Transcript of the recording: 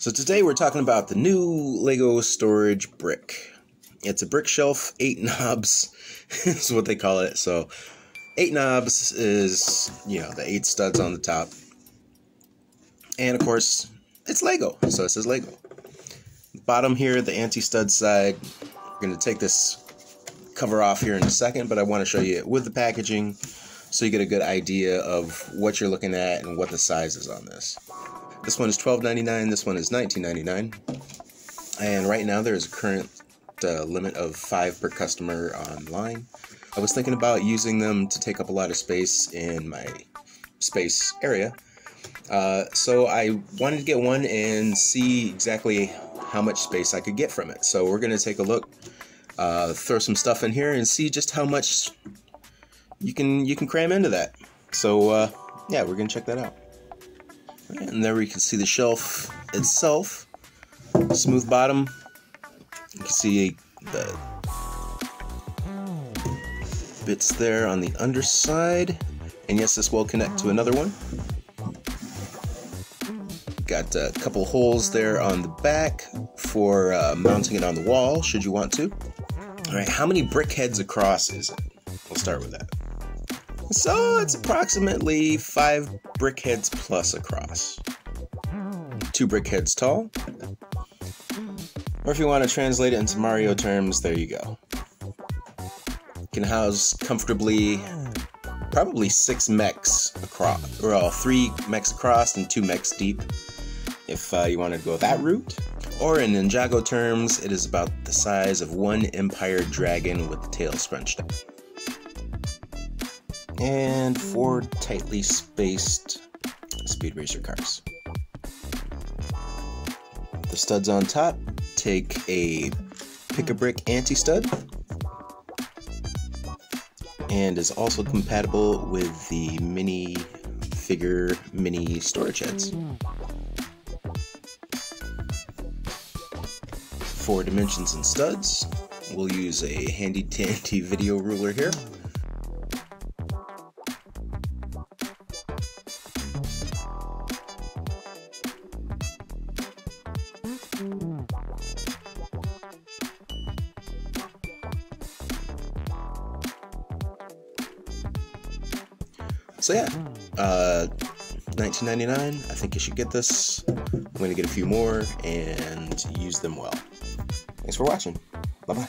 So today we're talking about the new Lego storage brick. It's a brick shelf, 8 knobs is what they call it. So 8 knobs is, the 8 studs on the top. And of course, it's Lego, so it says Lego. Bottom here, the anti-stud side. We're going to take this cover off here in a second, but I want to show you it with the packaging so you get a good idea of what you're looking at and what the size is on this. This one is $12.99, this one is $19.99, and right now there is a current limit of 5 per customer online. I was thinking about using them to take up a lot of space in my space area, so I wanted to get one and see exactly how much space I could get from it. So we're going to take a look, throw some stuff in here and see just how much you can cram into that. So yeah, we're going to check that out. And there we can see the shelf itself, smooth bottom. You can see the bits there on the underside, and yes, this will connect to another one. Got a couple holes there on the back for mounting it on the wall should you want to. Alright, how many brick heads across is it? We'll start with that. So it's approximately 5 brick heads plus across. 2 brick heads tall. Or if you want to translate it into Mario terms, there you go. Can house comfortably probably 6 mechs across, or 3 mechs across and 2 mechs deep, if you wanted to go that route. Or in Ninjago terms, it is about the size of 1 Empire Dragon with the tail scrunched up. And 4 tightly spaced Speed Racer cars. The studs on top take a pick-a-brick anti-stud and is also compatible with the mini storage heads. 4 dimensions and studs. We'll use a handy-dandy video ruler here. So yeah, $19.99, I think you should get this. I'm going to get a few more and use them well. Thanks for watching. Bye-bye.